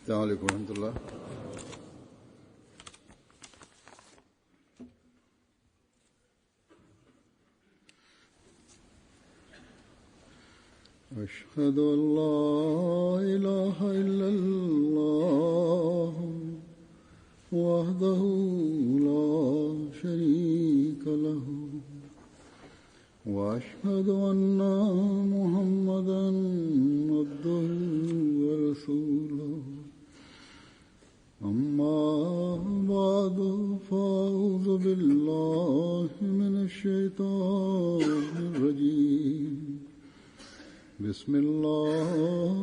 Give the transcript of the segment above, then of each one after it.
السلام عليكم ورحمة الله. أشهد أن لا إله إلا الله وحده لا شريك له وأشهد أن محمدا عبده ورسوله أما بعد فأعوذ بالله من الشيطان الرجيم بسم الله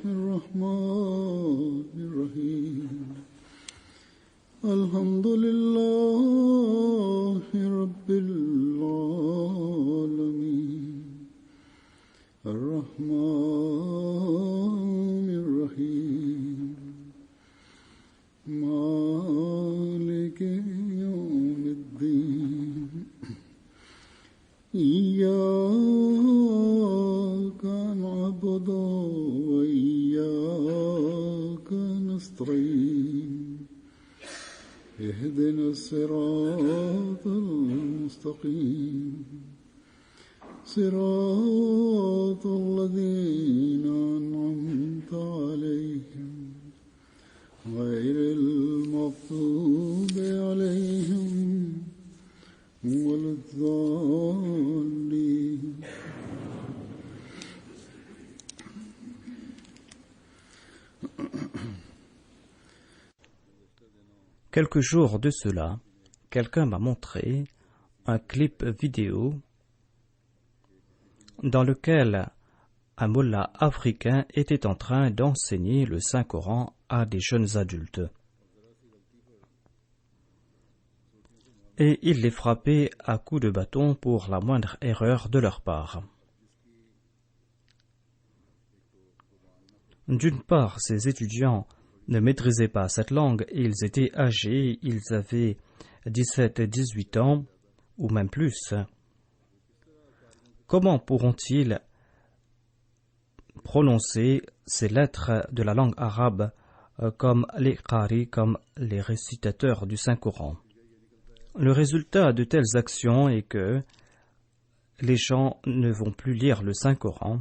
الرحمن الرحيم الحمد لله رب العالمين الرحمن الرحيم مالك يوم الدين إياك نعبد وإياك نستعين اهدنا الصراط المستقيم صراط الذين أنعمت عليهم غير المغضوب عليهم ولا الضالين. Quelques jours de cela, quelqu'un m'a montré un clip vidéo dans lequel un mollah africain était en train d'enseigner le Saint-Coran à des jeunes adultes. Et il les frappait à coups de bâton pour la moindre erreur de leur part. D'une part, ces étudiants ne maîtrisaient pas cette langue et ils étaient âgés, ils avaient 17 et 18 ans, ou même plus. Comment pourront-ils prononcer ces lettres de la langue arabe comme les qari, comme les récitateurs du Saint-Coran? Le résultat de telles actions est que les gens ne vont plus lire le Saint-Coran.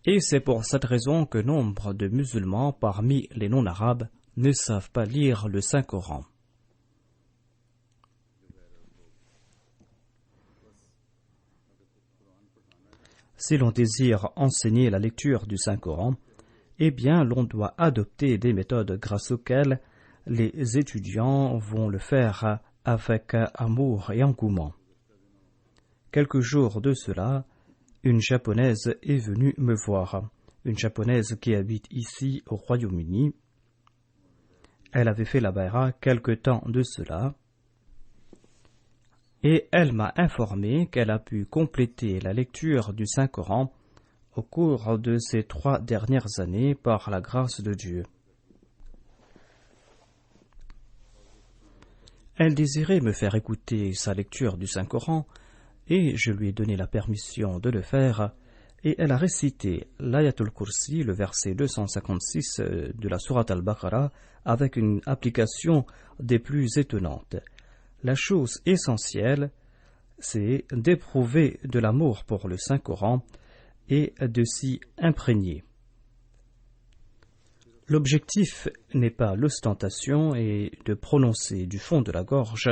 Et c'est pour cette raison que nombre de musulmans parmi les non-arabes ne savent pas lire le Saint-Coran. Si l'on désire enseigner la lecture du Saint-Coran, eh bien l'on doit adopter des méthodes grâce auxquelles les étudiants vont le faire avec amour et engouement. Quelques jours de cela, une japonaise est venue me voir, une japonaise qui habite ici au Royaume-Uni. Elle avait fait la bayra quelque temps de cela et elle m'a informé qu'elle a pu compléter la lecture du Saint-Coran au cours de ces 3 dernières années par la grâce de Dieu. Elle désirait me faire écouter sa lecture du Saint-Coran et je lui ai donné la permission de le faire et elle a récité l'Ayatul Kursi, le verset 256 de la Sourate Al-Baqarah avec une application des plus étonnantes. La chose essentielle, c'est d'éprouver de l'amour pour le Saint-Coran et de s'y imprégner. L'objectif n'est pas l'ostentation et de prononcer du fond de la gorge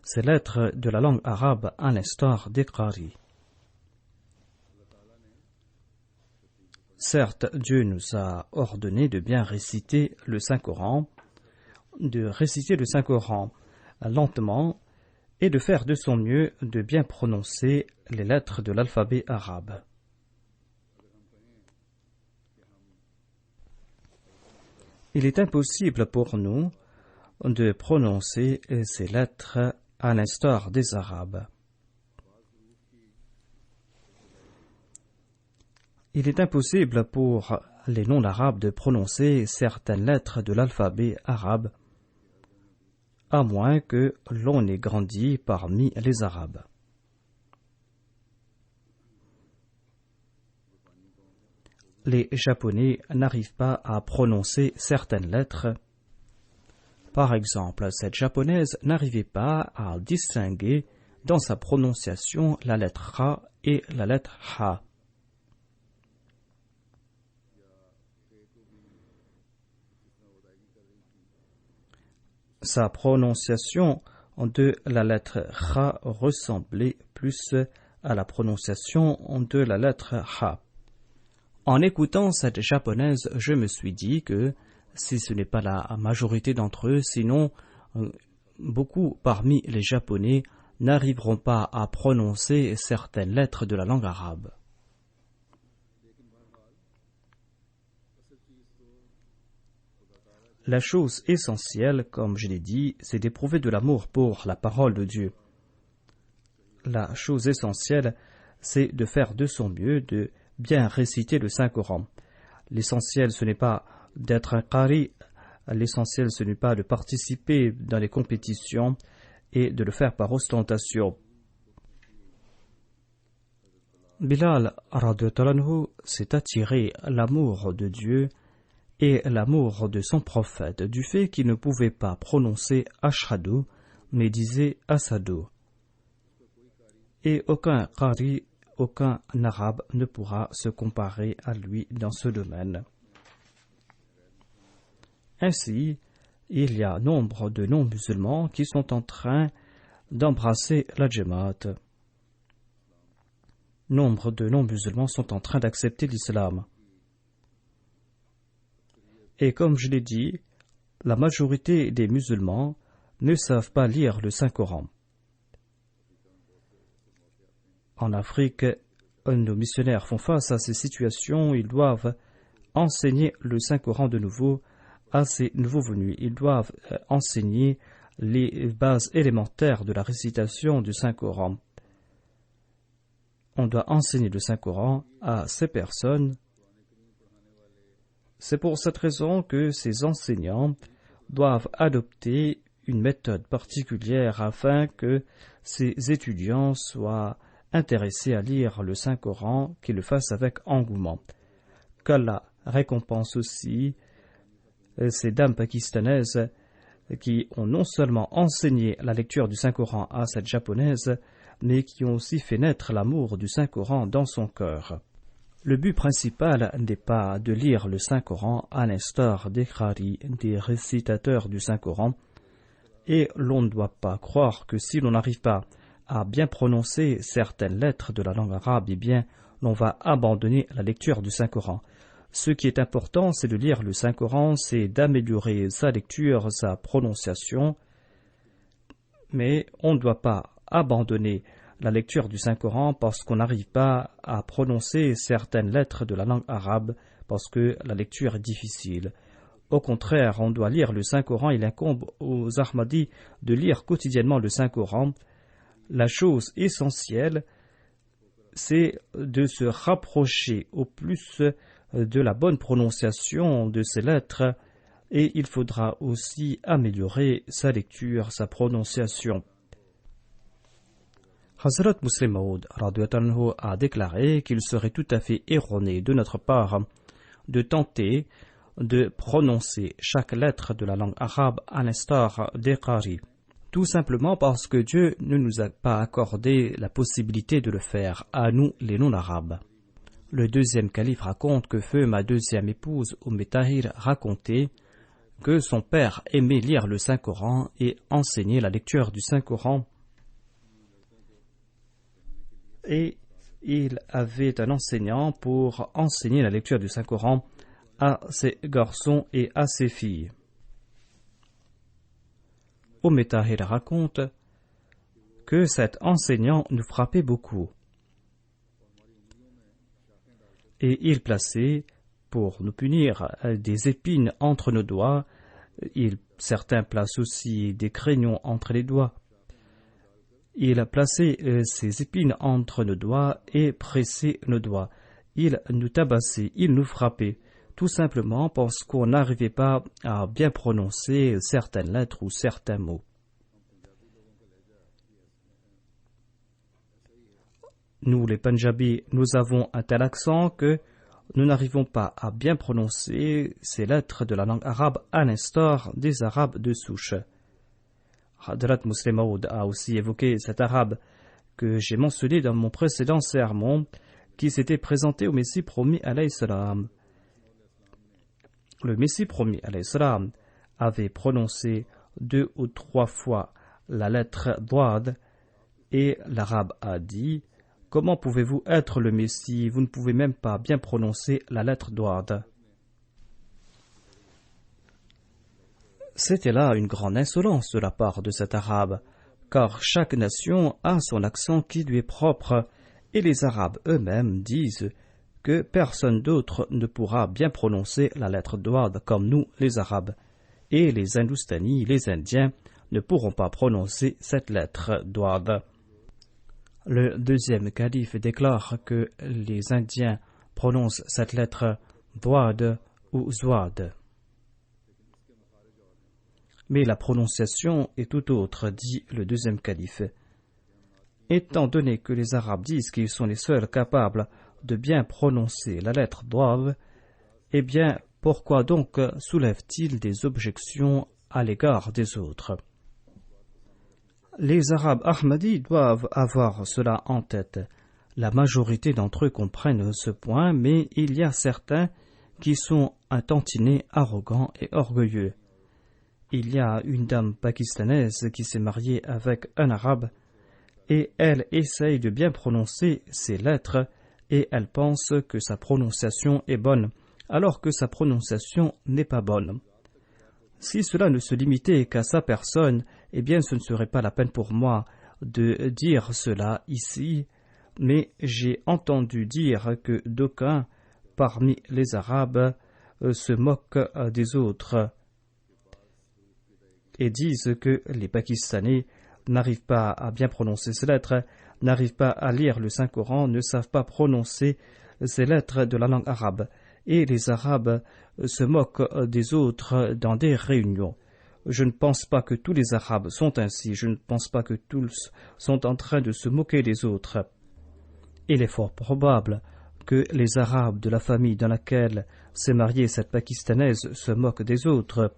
ces lettres de la langue arabe à l'instar des qari. Certes, Dieu nous a ordonné de bien réciter le Saint-Coran, de réciter le Saint-Coran lentement et de faire de son mieux de bien prononcer les lettres de l'alphabet arabe. Il est impossible pour nous de prononcer ces lettres à l'instar des Arabes. Il est impossible pour les non-arabes de prononcer certaines lettres de l'alphabet arabe, à moins que l'on ait grandi parmi les Arabes. les Japonais n'arrivent pas à prononcer certaines lettres. Par exemple, cette japonaise n'arrivait pas à distinguer dans sa prononciation la lettre Ra et la lettre Ha. Sa prononciation de la lettre Ra ressemblait plus à la prononciation de la lettre Ha. En écoutant cette japonaise, je me suis dit que si ce n'est pas la majorité d'entre eux, sinon beaucoup parmi les Japonais n'arriveront pas à prononcer certaines lettres de la langue arabe. La chose essentielle, comme je l'ai dit, c'est d'éprouver de l'amour pour la parole de Dieu. La chose essentielle, c'est de faire de son mieux, de bien réciter le Saint-Coran. L'essentiel, ce n'est pas d'être un qari, l'essentiel, ce n'est pas de participer dans les compétitions et de le faire par ostentation. Bilal radhiyallahu anhu s'est attiré l'amour de Dieu et l'amour de son prophète du fait qu'il ne pouvait pas prononcer Ashhadu, mais disait Asadu. Et aucun qari, aucun arabe ne pourra se comparer à lui dans ce domaine. Ainsi, il y a nombre de non-musulmans qui sont en train d'embrasser la Jamaat. Nombre de non-musulmans sont en train d'accepter l'islam. Et comme je l'ai dit, la majorité des musulmans ne savent pas lire le Saint-Coran. En Afrique, nos missionnaires font face à ces situations. Ils doivent enseigner le Saint-Coran de nouveau à ces nouveaux venus. Ils doivent enseigner les bases élémentaires de la récitation du Saint-Coran. On doit enseigner le Saint-Coran à ces personnes. C'est pour cette raison que ces enseignants doivent adopter une méthode particulière afin que ces étudiants soient intéressés à lire le Saint-Coran, qu'ils le fassent avec engouement. Qu'Allah récompense aussi ces dames pakistanaises qui ont non seulement enseigné la lecture du Saint-Coran à cette japonaise, mais qui ont aussi fait naître l'amour du Saint-Coran dans son cœur. Le but principal n'est pas de lire le Saint-Coran à l'instar des qari, des récitateurs du Saint-Coran, et l'on ne doit pas croire que si l'on n'arrive pas à bien prononcer certaines lettres de la langue arabe, eh bien, l'on va abandonner la lecture du Saint-Coran. Ce qui est important, c'est de lire le Saint-Coran, c'est d'améliorer sa lecture, sa prononciation, mais on ne doit pas abandonner la lecture du Saint-Coran parce qu'on n'arrive pas à prononcer certaines lettres de la langue arabe, parce que la lecture est difficile. Au contraire, on doit lire le Saint-Coran. Il incombe aux Ahmadis de lire quotidiennement le Saint-Coran. La chose essentielle, c'est de se rapprocher au plus de la bonne prononciation de ces lettres, et il faudra aussi améliorer sa lecture, sa prononciation. Hazrat Muslim Maud a déclaré qu'il serait tout à fait erroné de notre part de tenter de prononcer chaque lettre de la langue arabe à l'instar des qari, tout simplement parce que Dieu ne nous a pas accordé la possibilité de le faire à nous les non-arabes. Le deuxième calife raconte que feu ma deuxième épouse, Tahir, racontait que son père aimait lire le Saint-Coran et enseigner la lecture du Saint-Coran. Et il avait un enseignant pour enseigner la lecture du Saint-Coran à ses garçons et à ses filles. Tahir raconte que cet enseignant nous frappait beaucoup. Et il plaçait, pour nous punir, des épines entre nos doigts. Certains placent aussi des crayons entre les doigts. Il plaçait ces épines entre nos doigts et pressait nos doigts. Il nous tabassait, il nous frappait, tout simplement parce qu'on n'arrivait pas à bien prononcer certaines lettres ou certains mots. Nous, les Punjabis, nous avons un tel accent que nous n'arrivons pas à bien prononcer ces lettres de la langue arabe à l'instar des arabes de souche. Hadrat Muslim Maud a aussi évoqué cet arabe que j'ai mentionné dans mon précédent sermon qui s'était présenté au Messie promis alayhi salam. Le Messie promis alayhi salam avait prononcé 2 ou 3 fois la lettre Dwad et l'arabe a dit: comment pouvez-vous être le Messie? Vous ne pouvez même pas bien prononcer la lettre Dwad. C'était là une grande insolence de la part de cet arabe, car chaque nation a son accent qui lui est propre, et les Arabes eux-mêmes disent que personne d'autre ne pourra bien prononcer la lettre Dwad comme nous, les Arabes, et les Hindoustani, les Indiens, ne pourront pas prononcer cette lettre Dwad. Le deuxième calife déclare que les Indiens prononcent cette lettre Dwad ou Zwad. Mais la prononciation est tout autre, dit le deuxième calife. Étant donné que les Arabes disent qu'ils sont les seuls capables de bien prononcer la lettre Dwad, eh bien, pourquoi donc soulèvent-ils des objections à l'égard des autres? Les Arabes Ahmadis doivent avoir cela en tête. La majorité d'entre eux comprennent ce point, mais il y a certains qui sont un tantinet arrogants et orgueilleux. Il y a une dame pakistanaise qui s'est mariée avec un arabe et elle essaye de bien prononcer ces lettres et elle pense que sa prononciation est bonne, alors que sa prononciation n'est pas bonne. Si cela ne se limitait qu'à sa personne, eh bien ce ne serait pas la peine pour moi de dire cela ici, mais j'ai entendu dire que d'aucuns parmi les Arabes se moquent des autres et disent que les Pakistanais n'arrivent pas à bien prononcer ces lettres, n'arrivent pas à lire le Saint-Coran, ne savent pas prononcer ces lettres de la langue arabe. Et les Arabes se moquent des autres dans des réunions. Je ne pense pas que tous les Arabes sont ainsi, je ne pense pas que tous sont en train de se moquer des autres. Il est fort probable que les Arabes de la famille dans laquelle s'est mariée cette Pakistanaise se moquent des autres.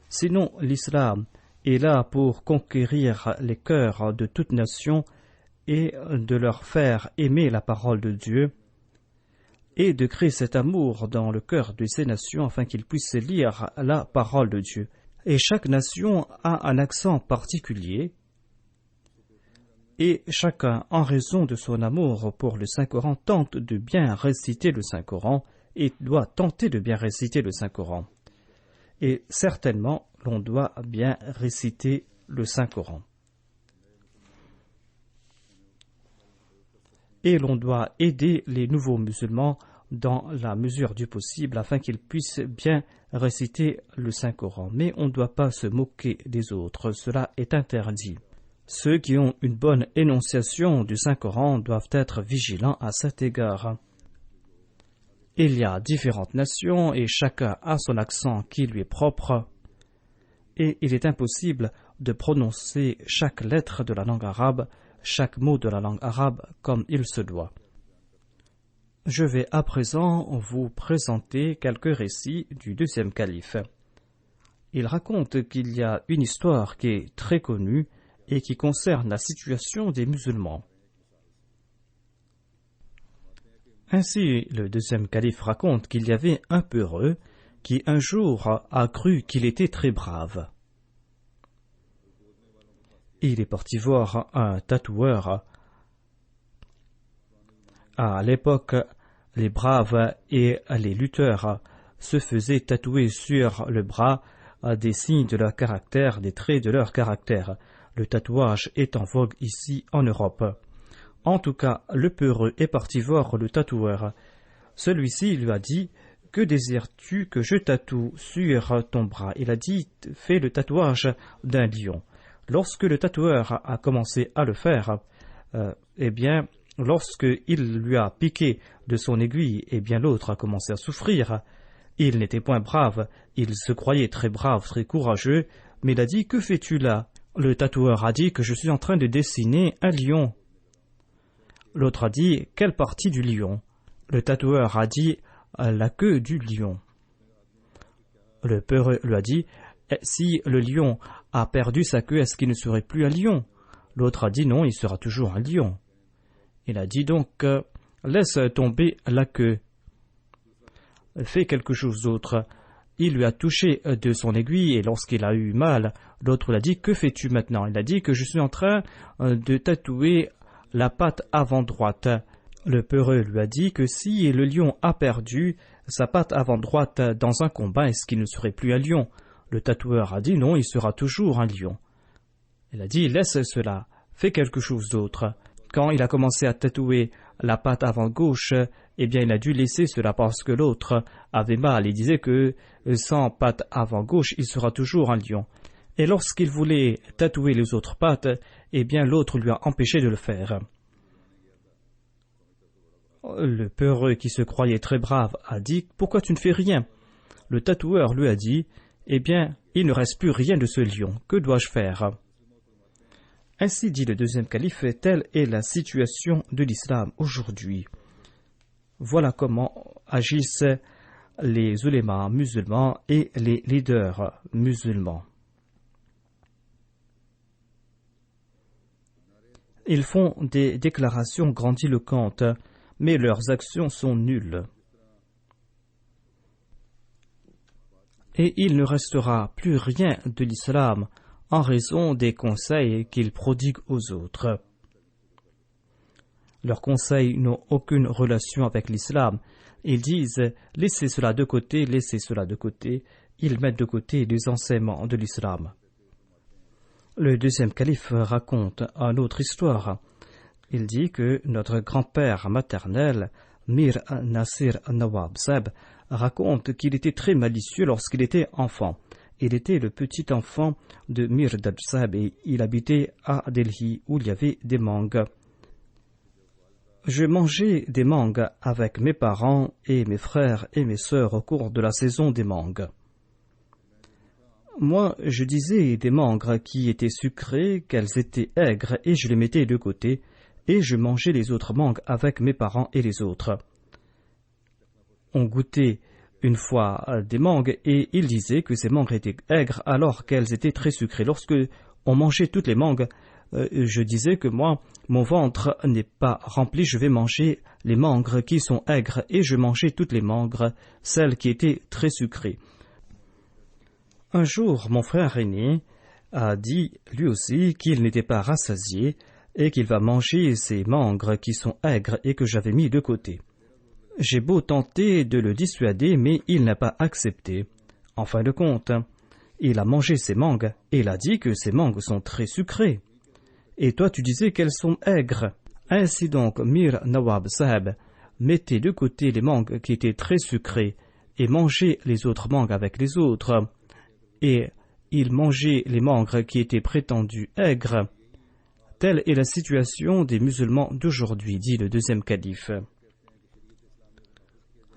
Sinon, l'islam est là pour conquérir les cœurs de toute nation et de leur faire aimer la parole de Dieu, et de créer cet amour dans le cœur de ces nations afin qu'ils puissent lire la parole de Dieu. Et chaque nation a un accent particulier, et chacun, en raison de son amour pour le Saint-Coran, tente de bien réciter le Saint-Coran et doit tenter de bien réciter le Saint-Coran. Et certainement, l'on doit bien réciter le Saint-Coran. Et l'on doit aider les nouveaux musulmans dans la mesure du possible afin qu'ils puissent bien réciter le Saint-Coran. Mais on ne doit pas se moquer des autres, cela est interdit. Ceux qui ont une bonne énonciation du Saint-Coran doivent être vigilants à cet égard. Il y a différentes nations et chacun a son accent qui lui est propre, et il est impossible de prononcer chaque lettre de la langue arabe, chaque mot de la langue arabe comme il se doit. Je vais à présent vous présenter quelques récits du deuxième calife. Il raconte qu'il y a une histoire qui est très connue et qui concerne la situation des musulmans. Ainsi, le deuxième calife raconte qu'il y avait un peureux qui un jour a cru qu'il était très brave. Il est parti voir un tatoueur. À l'époque, les braves et les lutteurs se faisaient tatouer sur le bras des signes de leur caractère, des traits de leur caractère. Le tatouage est en vogue ici en Europe. En tout cas, le peureux est parti voir le tatoueur. Celui-ci lui a dit: « Que désires-tu que je tatoue sur ton bras ?» Il a dit: « Fais le tatouage d'un lion. » Lorsque le tatoueur a commencé à le faire, lorsqu'il lui a piqué de son aiguille, l'autre a commencé à souffrir. Il n'était point brave, il se croyait très brave, très courageux, mais il a dit: « Que fais-tu là ?» Le tatoueur a dit que je suis en train de dessiner un lion. L'autre a dit: « Quelle partie du lion ?» Le tatoueur a dit la queue du lion. Le peureux lui a dit si le lion a perdu sa queue, est-ce qu'il ne serait plus un lion? L'autre a dit non, il sera toujours un lion. Il a dit donc laisse tomber la queue. Fais quelque chose d'autre. Il lui a touché de son aiguille et lorsqu'il a eu mal, l'autre lui a dit que fais-tu maintenant? Il a dit que je suis en train de tatouer la patte avant droite. Le peureux lui a dit que si le lion a perdu sa patte avant droite dans un combat, est-ce qu'il ne serait plus un lion? Le tatoueur a dit non, il sera toujours un lion. Il a dit laisse cela, fais quelque chose d'autre. Quand il a commencé à tatouer la patte avant gauche, eh bien il a dû laisser cela parce que l'autre avait mal et disait que sans patte avant gauche, il sera toujours un lion. Et lorsqu'il voulait tatouer les autres pattes, eh bien l'autre lui a empêché de le faire. Le peureux qui se croyait très brave a dit « Pourquoi tu ne fais rien ?» Le tatoueur lui a dit « Eh bien, il ne reste plus rien de ce lion. Que dois-je faire ?» Ainsi dit le deuxième calife, telle est la situation de l'islam aujourd'hui. Voilà comment agissent les ulémas musulmans et les leaders musulmans. Ils font des déclarations grandiloquentes, mais leurs actions sont nulles. Et il ne restera plus rien de l'islam en raison des conseils qu'ils prodiguent aux autres. Leurs conseils n'ont aucune relation avec l'islam. Ils disent « laissez cela de côté, laissez cela de côté ». Ils mettent de côté les enseignements de l'islam. Le deuxième calife raconte une autre histoire. Il dit que notre grand-père maternel, Mir Nasir Nawab Saheb, raconte qu'il était très malicieux lorsqu'il était enfant. Il était le petit enfant de Mir Daj Saheb et il habitait à Delhi où il y avait des mangues. Je mangeais des mangues avec mes parents et mes frères et mes sœurs au cours de la saison des mangues. Moi, je disais des mangues qui étaient sucrées, qu'elles étaient aigres et je les mettais de côté et je mangeais les autres mangues avec mes parents et les autres. On goûtait une fois des mangues et ils disaient que ces mangues étaient aigres alors qu'elles étaient très sucrées. Lorsque on mangeait toutes les mangues, je disais que moi, mon ventre n'est pas rempli, je vais manger les mangues qui sont aigres et je mangeais toutes les mangues, celles qui étaient très sucrées. Un jour, mon frère aîné a dit lui aussi qu'il n'était pas rassasié et qu'il va manger ces mangues qui sont aigres et que j'avais mis de côté. J'ai beau tenter de le dissuader, mais il n'a pas accepté. En fin de compte, il a mangé ces mangues et il a dit que ces mangues sont très sucrées. Et toi tu disais qu'elles sont aigres. Ainsi donc, Mir Nawab Saheb mettait de côté les mangues qui étaient très sucrées et mangeait les autres mangues avec les autres. Et il mangeait les mangues qui étaient prétendues aigres. Telle est la situation des musulmans d'aujourd'hui, dit le deuxième calife.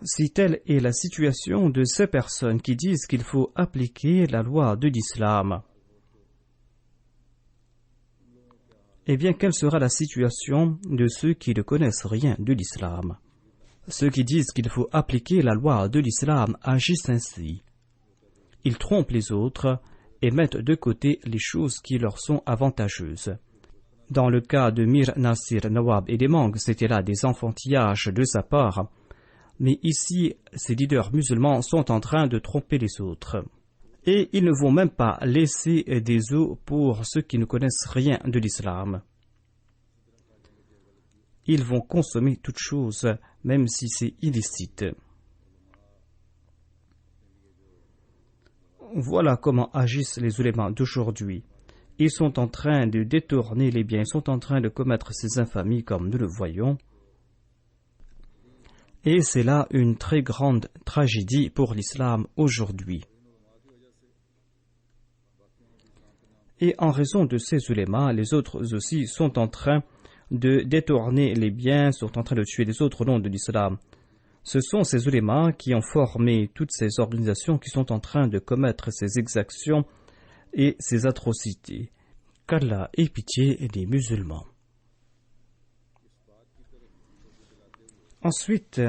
Si telle est la situation de ces personnes qui disent qu'il faut appliquer la loi de l'islam, eh bien, quelle sera la situation de ceux qui ne connaissent rien de l'islam? Ceux qui disent qu'il faut appliquer la loi de l'islam agissent ainsi. Ils trompent les autres et mettent de côté les choses qui leur sont avantageuses. Dans le cas de Mir Nasir Nawab et des mangues, c'était là des enfantillages de sa part. Mais ici, ces leaders musulmans sont en train de tromper les autres. Et ils ne vont même pas laisser des os pour ceux qui ne connaissent rien de l'islam. Ils vont consommer toute chose, même si c'est illicite. Voilà comment agissent les ulémas d'aujourd'hui. Ils sont en train de détourner les biens, ils sont en train de commettre ces infamies comme nous le voyons. Et c'est là une très grande tragédie pour l'islam aujourd'hui. Et en raison de ces ulémas, les autres aussi sont en train de détourner les biens, sont en train de tuer les autres au nom de l'islam. Ce sont ces ulémas qui ont formé toutes ces organisations qui sont en train de commettre ces exactions et ces atrocités. Qu'Allah ait pitié des musulmans. Ensuite,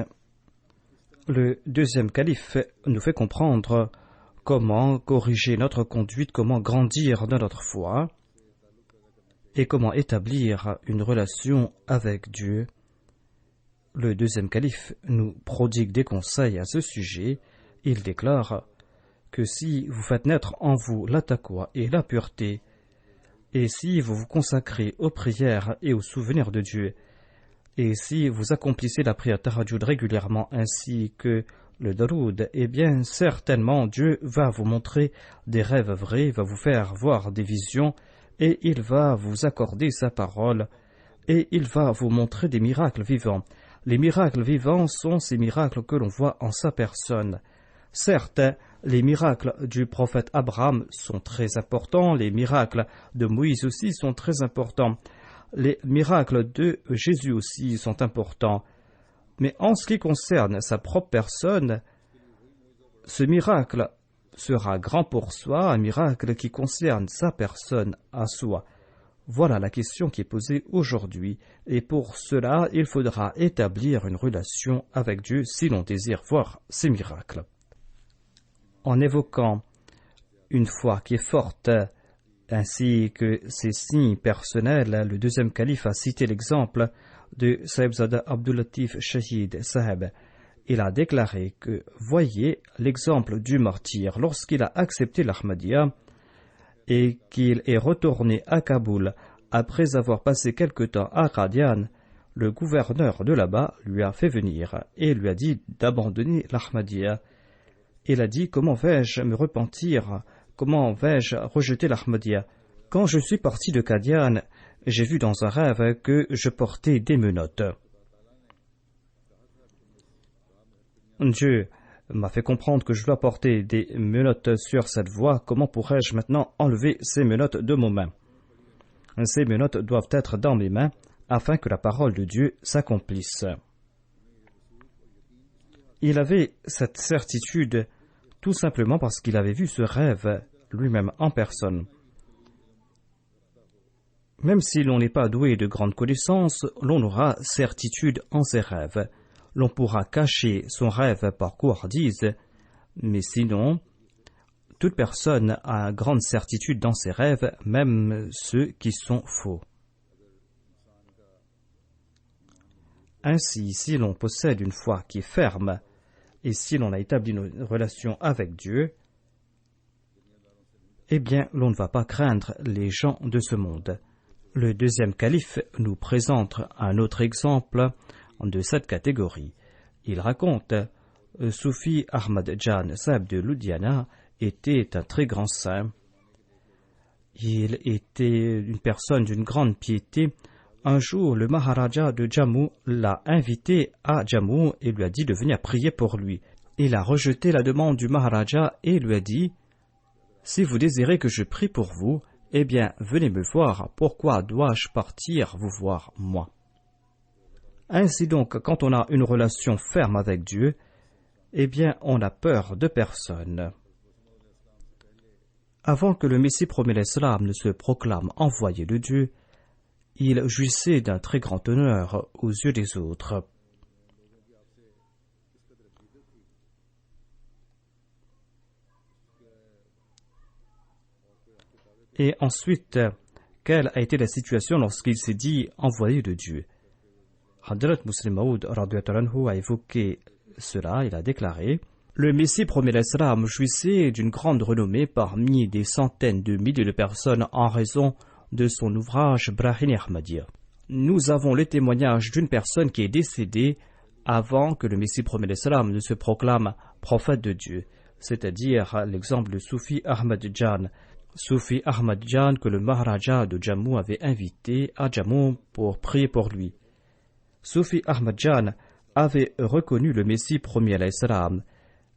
le deuxième calife nous fait comprendre comment corriger notre conduite, comment grandir dans notre foi et comment établir une relation avec Dieu. Le deuxième calife nous prodigue des conseils à ce sujet. Il déclare que si vous faites naître en vous la taqwa et la pureté, et si vous vous consacrez aux prières et aux souvenirs de Dieu, et si vous accomplissez la prière tahajjud régulièrement ainsi que le daroud, eh bien certainement Dieu va vous montrer des rêves vrais, va vous faire voir des visions, et il va vous accorder sa parole, et il va vous montrer des miracles vivants. Les miracles vivants sont ces miracles que l'on voit en sa personne. Certes, les miracles du prophète Abraham sont très importants, les miracles de Moïse aussi sont très importants, les miracles de Jésus aussi sont importants. Mais en ce qui concerne sa propre personne, ce miracle sera grand pour soi, un miracle qui concerne sa personne à soi. Voilà la question qui est posée aujourd'hui, et pour cela, il faudra établir une relation avec Dieu si l'on désire voir ces miracles. En évoquant une foi qui est forte, ainsi que ses signes personnels, le deuxième calife a cité l'exemple de Sahibzada Abdul-Latif Shahid Saheb. Il a déclaré que, voyez l'exemple du martyr lorsqu'il a accepté l'Ahmadiyya et qu'il est retourné à Kaboul après avoir passé quelque temps à Qadian, le gouverneur de là-bas lui a fait venir et lui a dit d'abandonner l'Ahmadiyya. Il a dit: comment vais-je me repentir? Comment vais-je rejeter l'Ahmadiyya? Quand je suis parti de Qadian, j'ai vu dans un rêve que je portais des menottes. Dieu m'a fait comprendre que je dois porter des menottes sur cette voie. Comment pourrais-je maintenant enlever ces menottes de mes mains? Ces menottes doivent être dans mes mains afin que la parole de Dieu s'accomplisse. Il avait cette certitude tout simplement parce qu'il avait vu ce rêve lui-même en personne. Même si l'on n'est pas doué de grandes connaissances, l'on aura certitude en ses rêves. L'on pourra cacher son rêve par couardise, mais sinon, toute personne a grande certitude dans ses rêves, même ceux qui sont faux. Ainsi, si l'on possède une foi qui est ferme, et si l'on a établi une relation avec Dieu, eh bien, l'on ne va pas craindre les gens de ce monde. Le deuxième calife nous présente un autre exemple de cette catégorie. Il raconte Soufi Ahmad Jan Saheb de Ludhiana était un très grand saint. Il était une personne d'une grande piété. Un jour, le Maharaja de Jammu l'a invité à Jammu et lui a dit de venir prier pour lui. Il a rejeté la demande du Maharaja et lui a dit: si vous désirez que je prie pour vous, eh bien, venez me voir. Pourquoi dois-je partir vous voir, moi? Ainsi donc, quand on a une relation ferme avec Dieu, eh bien, on n'a peur de personne. Avant que le Messie promet l'Islam ne se proclame envoyé de Dieu, il jouissait d'un très grand honneur aux yeux des autres. Et ensuite, quelle a été la situation lorsqu'il s'est dit envoyé de Dieu? Hadrat Muslim Maud a évoqué cela. Il a déclaré: le Messie promet l'Islam jouissait d'une grande renommée parmi des centaines de milliers de personnes en raison de son ouvrage Brahini Ahmadiyya. Nous avons le témoignage d'une personne qui est décédée avant que le Messie promet l'Islam ne se proclame prophète de Dieu, c'est-à-dire l'exemple de Soufi Ahmad Jan. Soufi Ahmad Jan que le Maharaja de Jammu avait invité à Jammu pour prier pour lui. Soufi Ahmad Jan avait reconnu le Messie promis à l'Islam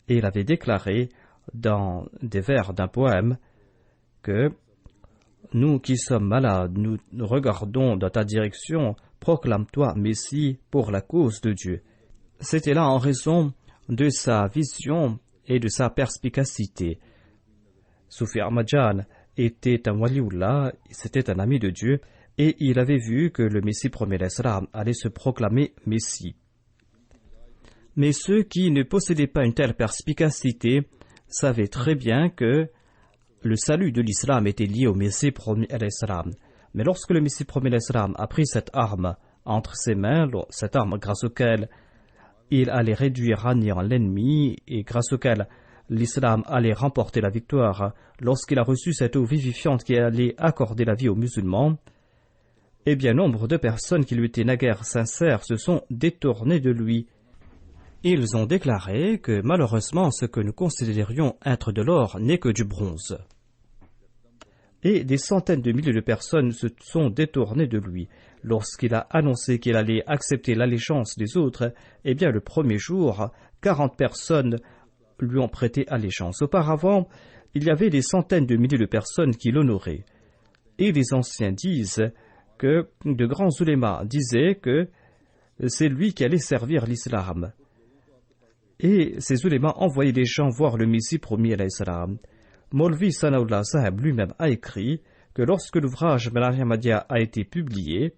et il avait déclaré dans des vers d'un poème que nous qui sommes malades, nous regardons dans ta direction, proclame-toi Messie pour la cause de Dieu. C'était là en raison de sa vision et de sa perspicacité. Soufi Ahmad Jan était un waliullah, c'était un ami de Dieu, et il avait vu que le Messie promet l'Islam allait se proclamer Messie. Mais ceux qui ne possédaient pas une telle perspicacité savaient très bien que le salut de l'islam était lié au Messie promis alayhi salam. Mais lorsque le Messie promis alayhi salam a pris cette arme entre ses mains, cette arme grâce auquel il allait réduire à néant l'ennemi et grâce auquel l'islam allait remporter la victoire, lorsqu'il a reçu cette eau vivifiante qui allait accorder la vie aux musulmans, eh bien nombre de personnes qui lui étaient naguère sincères se sont détournées de lui. Ils ont déclaré que malheureusement ce que nous considérions être de l'or n'est que du bronze. Et des centaines de milliers de personnes se sont détournées de lui. Lorsqu'il a annoncé qu'il allait accepter l'allégeance des autres, eh bien le premier jour, 40 personnes lui ont prêté allégeance. Auparavant, il y avait des centaines de milliers de personnes qui l'honoraient. Et les anciens disent que de grands ulémas disaient que c'est lui qui allait servir l'islam. Et ces ulémas envoyaient des gens voir le Messie promis alayhi salam. Maulvi Sanaullah Saheb lui-même a écrit que lorsque l'ouvrage Malari Ahmadiyya a été publié,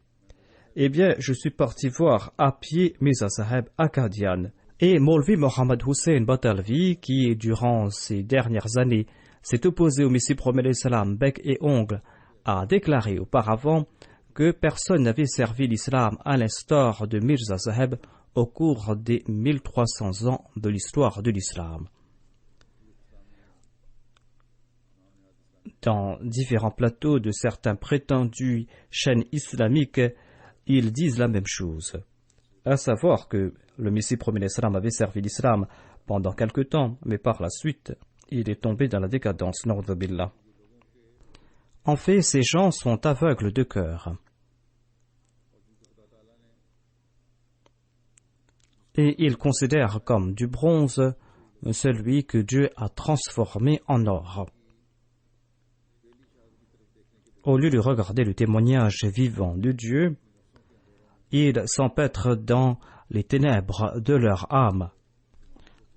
eh bien, je suis parti voir à pied Mirza Saheb à Qadian. Et Maulvi Mohammad Hussein Batalvi, qui durant ces dernières années s'est opposé au Messie promis alayhi salam bec et ongle, a déclaré auparavant que personne n'avait servi l'islam à l'instar de Mirza Saheb au cours des 1300 ans de l'histoire de l'islam. Dans différents plateaux de certaines prétendues chaînes islamiques, ils disent la même chose, à savoir que le Messie promis alayhi salam avait servi l'islam pendant quelque temps, mais par la suite, il est tombé dans la décadence, na'udhu billah. En fait, ces gens sont aveugles de cœur. Et ils considèrent comme du bronze celui que Dieu a transformé en or. Au lieu de regarder le témoignage vivant de Dieu, ils s'empêtrent dans les ténèbres de leur âme.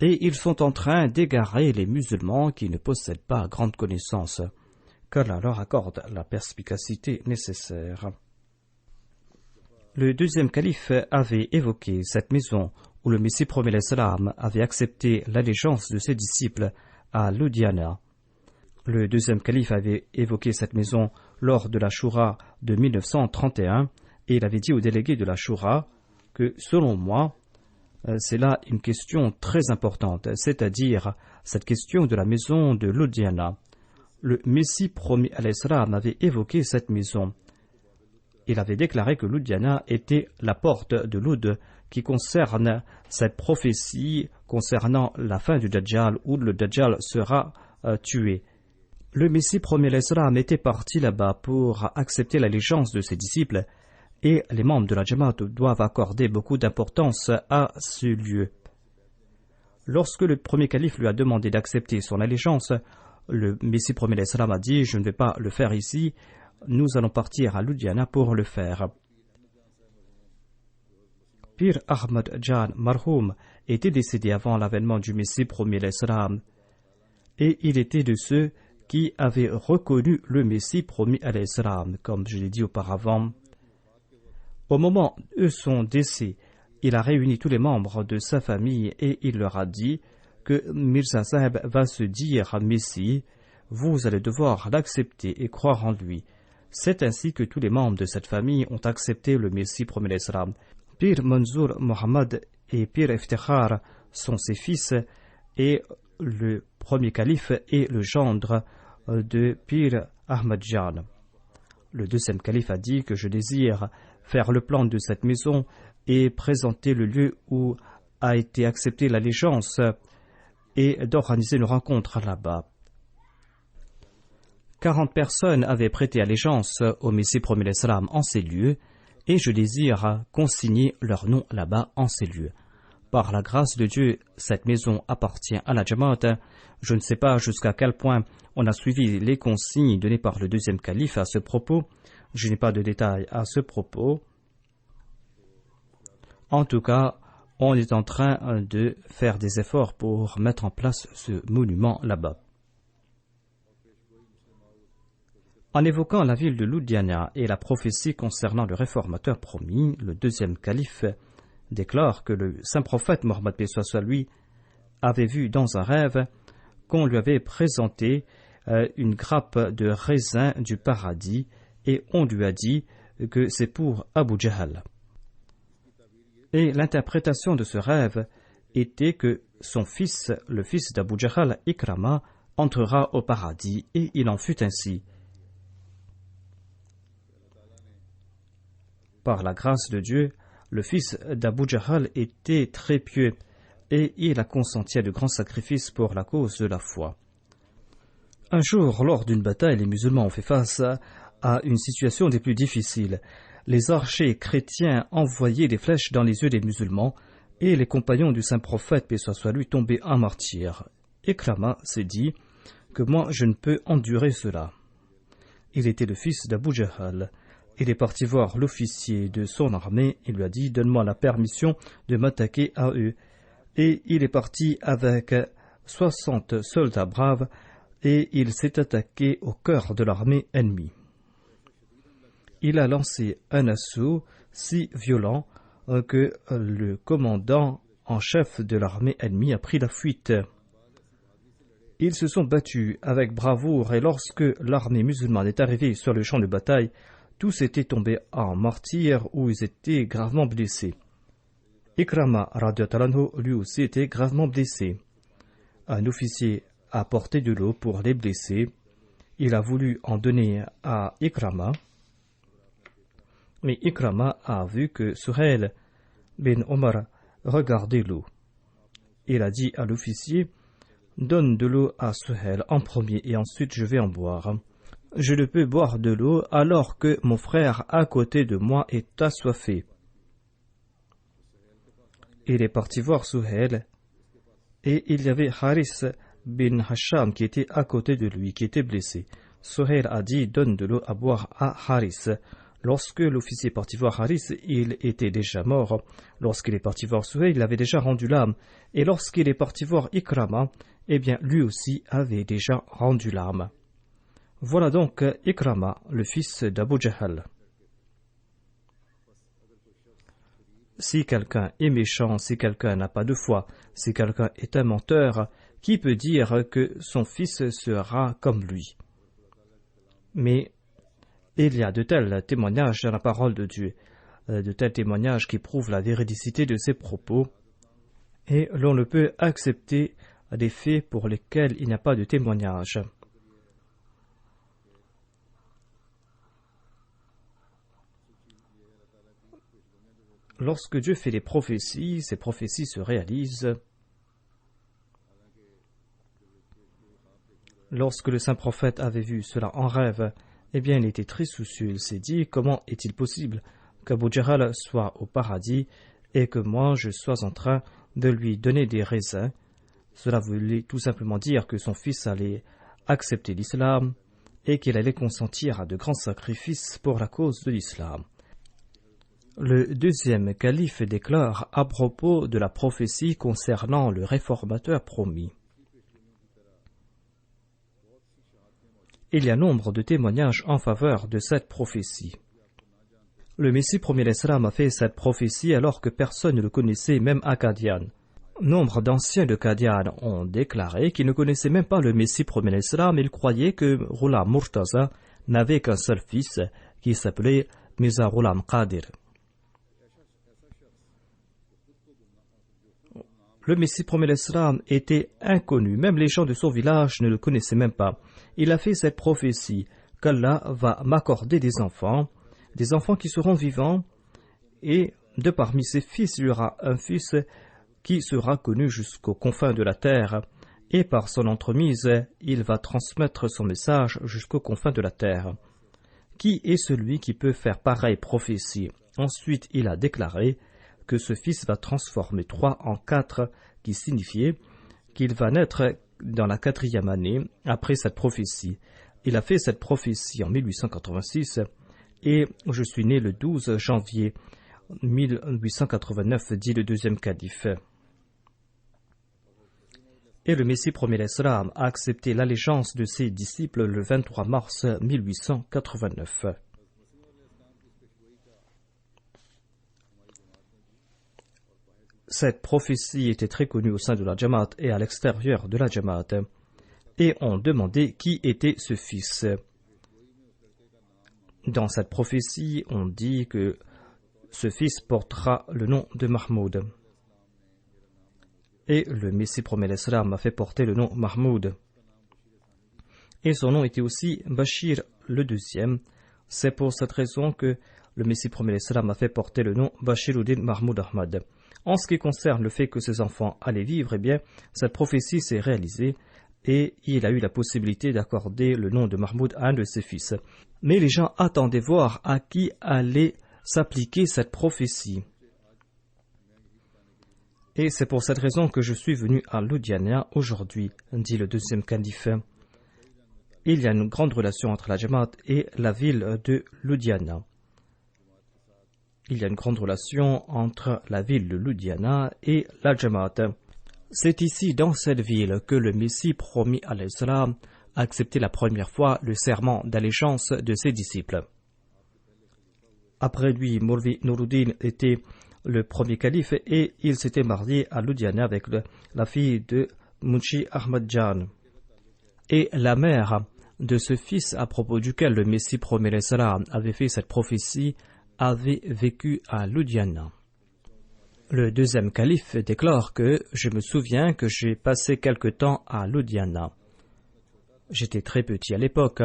Et ils sont en train d'égarer les musulmans qui ne possèdent pas grande connaissance, qu'Allah leur accorde la perspicacité nécessaire. Le deuxième calife avait évoqué cette maison où le Messie promis alayhi salam avait accepté l'allégeance de ses disciples à Ludhiana. Le deuxième calife avait évoqué cette maison lors de la Shura de 1931 et il avait dit aux délégués de la Shura que, selon moi, c'est là une question très importante, c'est-à-dire cette question de la maison de Ludhiana. Le Messie promis alayhi salam avait évoqué cette maison. Il avait déclaré que Ludhiana était la porte de Lud qui concerne cette prophétie concernant la fin du Dajjal où le Dajjal sera tué. Le Messie promis alayhi salam était parti là-bas pour accepter l'allégeance de ses disciples et les membres de la Jamaat doivent accorder beaucoup d'importance à ce lieu. Lorsque le premier calife lui a demandé d'accepter son allégeance, le Messie promis alayhi salam a dit « Je ne vais pas le faire ici, nous allons partir à Ludhiana pour le faire ». Pir Ahmad Jan Marhoum était décédé avant l'avènement du Messie promis alayhi salam et il était de ceux qui avaient reconnu le Messie promis alayhi salam, comme je l'ai dit auparavant. Au moment de son décès, il a réuni tous les membres de sa famille et il leur a dit que Mirza Saheb va se dire Messie, vous allez devoir l'accepter et croire en lui. C'est ainsi que tous les membres de cette famille ont accepté le Messie promis alayhi salam. Pir Manzour Mohammad et Pir Iftikhar sont ses fils et le premier calife est le gendre de Pir Ahmad Jan. Le deuxième calife a dit que je désire faire le plan de cette maison et présenter le lieu où a été acceptée l'allégeance et d'organiser une rencontre là-bas. 40 personnes avaient prêté allégeance au Messie promis alayhi salam en ces lieux et je désire consigner leur nom là-bas en ces lieux. Par la grâce de Dieu, cette maison appartient à la Jamaat. Je ne sais pas jusqu'à quel point on a suivi les consignes données par le deuxième calife à ce propos. Je n'ai pas de détails à ce propos. En tout cas, on est en train de faire des efforts pour mettre en place ce monument là-bas. En évoquant la ville de Ludhiana et la prophétie concernant le réformateur promis, le deuxième calife déclare que le saint prophète Mohammed paix soit sur lui avait vu dans un rêve qu'on lui avait présenté une grappe de raisin du paradis et on lui a dit que c'est pour Abu Jahl. Et l'interprétation de ce rêve était que son fils, le fils d'Abu Jahl, Ikrama, entrera au paradis, et il en fut ainsi. Par la grâce de Dieu, le fils d'Abu Jahl était très pieux et il a consenti à de grands sacrifices pour la cause de la foi. Un jour, lors d'une bataille, les musulmans ont fait face à une situation des plus difficiles. Les archers chrétiens envoyaient des flèches dans les yeux des musulmans et les compagnons du saint prophète, paix soit sur lui, tombaient en martyrs. Ikrama s'est dit que moi je ne peux endurer cela. Il était le fils d'Abu Jahl. Il est parti voir l'officier de son armée et lui a dit « Donne-moi la permission de m'attaquer à eux ». Et il est parti avec 60 soldats braves et il s'est attaqué au cœur de l'armée ennemie. Il a lancé un assaut si violent que le commandant en chef de l'armée ennemie a pris la fuite. Ils se sont battus avec bravoure et lorsque l'armée musulmane est arrivée sur le champ de bataille, tous étaient tombés en martyrs ou ils étaient gravement blessés. Ikrama radhiyallahu anhu lui aussi était gravement blessé. Un officier a apporté de l'eau pour les blessés. Il a voulu en donner à Ikrama, mais Ikrama a vu que Suhail bin Omar regardait l'eau. Il a dit à l'officier « Donne de l'eau à Suhail en premier et ensuite je vais en boire. Je ne peux boire de l'eau alors que mon frère à côté de moi est assoiffé. » Il est parti voir Suhail et il y avait Haris bin Hasham qui était à côté de lui, qui était blessé. Suhail a dit « Donne de l'eau à boire à Haris. » Lorsque l'officier est parti voir Haris, il était déjà mort. Lorsqu'il est parti voir Suhail, il avait déjà rendu l'âme. Et lorsqu'il est parti voir Ikrama, eh bien, lui aussi avait déjà rendu l'âme. Voilà donc Ikrama, le fils d'Abu Jahl. Si quelqu'un est méchant, si quelqu'un n'a pas de foi, si quelqu'un est un menteur, qui peut dire que son fils sera comme lui? Mais il y a de tels témoignages dans la parole de Dieu, de tels témoignages qui prouvent la véridicité de ses propos, et l'on ne peut accepter des faits pour lesquels il n'y a pas de témoignage. Lorsque Dieu fait des prophéties, ces prophéties se réalisent. Lorsque le saint prophète avait vu cela en rêve, eh bien il était très soucieux. Il s'est dit, comment est-il possible qu'Abu Jahl soit au paradis et que moi je sois en train de lui donner des raisins? Cela voulait tout simplement dire que son fils allait accepter l'islam et qu'il allait consentir à de grands sacrifices pour la cause de l'islam. Le deuxième calife déclare à propos de la prophétie concernant le réformateur promis. Il y a nombre de témoignages en faveur de cette prophétie. Le Messie premier l'Islam a fait cette prophétie alors que personne ne le connaissait, même à Qadian. Nombre d'anciens de Qadian ont déclaré qu'ils ne connaissaient même pas le Messie premier l'Islam et ils croyaient que Ghulam Murtaza n'avait qu'un seul fils qui s'appelait Mirza Ghulam Qadir. Le Messie premier l'Islam était inconnu, même les gens de son village ne le connaissaient même pas. Il a fait cette prophétie qu'Allah va m'accorder des enfants qui seront vivants, et de parmi ses fils, il y aura un fils qui sera connu jusqu'aux confins de la terre, et par son entremise, il va transmettre son message jusqu'aux confins de la terre. Qui est celui qui peut faire pareille prophétie? Ensuite, il a déclaré que ce fils va transformer 3 en 4, qui signifiait qu'il va naître dans la 4e année après cette prophétie. Il a fait cette prophétie en 1886 et je suis né le 12 janvier 1889, dit le deuxième calife. Et le Messie premier l'Islam a accepté l'allégeance de ses disciples le 23 mars 1889. Cette prophétie était très connue au sein de la Jamaat et à l'extérieur de la Jamaat. Et on demandait qui était ce fils. Dans cette prophétie, on dit que ce fils portera le nom de Mahmoud. Et le Messie promet l'Islam a fait porter le nom Mahmoud. Et son nom était aussi Bashir le deuxième. C'est pour cette raison que le Messie promet l'Islam a fait porter le nom Bashiruddin Mahmoud Ahmad. En ce qui concerne le fait que ses enfants allaient vivre, eh bien, cette prophétie s'est réalisée et il a eu la possibilité d'accorder le nom de Mahmoud à un de ses fils. Mais les gens attendaient voir à qui allait s'appliquer cette prophétie. Et c'est pour cette raison que je suis venu à Ludhiana aujourd'hui, dit le deuxième calife. Il y a une grande relation entre la Jamaat et la ville de Ludhiana. Il y a une grande relation entre la ville de Ludhiana et la Jamaat. C'est ici, dans cette ville, que le Messie promis à l'Islam a accepté la première fois le serment d'allégeance de ses disciples. Après lui, Maulvi Nuruddin était le premier calife et il s'était marié à Ludhiana avec la fille de Munshi Ahmad Jan. Et la mère de ce fils à propos duquel le Messie promet l'Islam avait fait cette prophétie avait vécu à Ludhiana. Le deuxième calife déclare que je me souviens que j'ai passé quelque temps à Ludhiana. J'étais très petit à l'époque.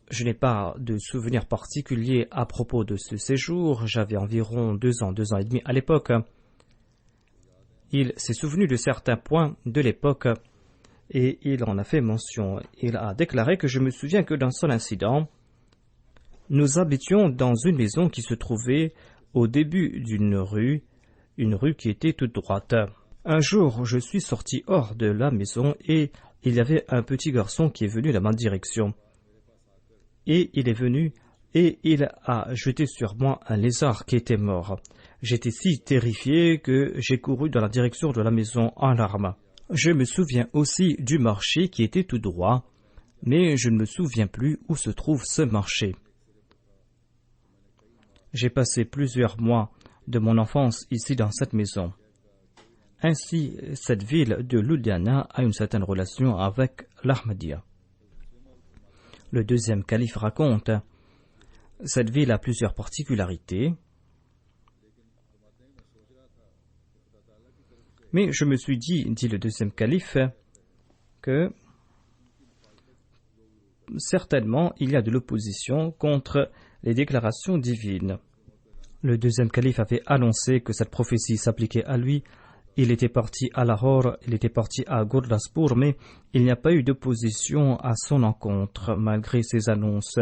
Je n'ai pas de souvenir particulier à propos de ce séjour. J'avais environ 2 ans et demi à l'époque. Il s'est souvenu de certains points de l'époque et il en a fait mention. Il a déclaré que je me souviens que d'un seul incident, nous habitions dans une maison qui se trouvait au début d'une rue, une rue qui était toute droite. Un jour, je suis sorti hors de la maison et il y avait un petit garçon qui est venu dans ma direction. Et il est venu et il a jeté sur moi un lézard qui était mort. J'étais si terrifié que j'ai couru dans la direction de la maison en larmes. Je me souviens aussi du marché qui était tout droit, mais je ne me souviens plus où se trouve ce marché. J'ai passé plusieurs mois de mon enfance ici dans cette maison. Ainsi, cette ville de Ludhiana a une certaine relation avec l'Ahmadiyya. Le deuxième calife raconte, cette ville a plusieurs particularités, mais je me suis dit le deuxième calife, que certainement il y a de l'opposition contre les déclarations divines. Le deuxième calife avait annoncé que cette prophétie s'appliquait à lui. Il était parti à Lahore, il était parti à Gurdaspur, mais il n'y a pas eu d'opposition à son encontre malgré ses annonces.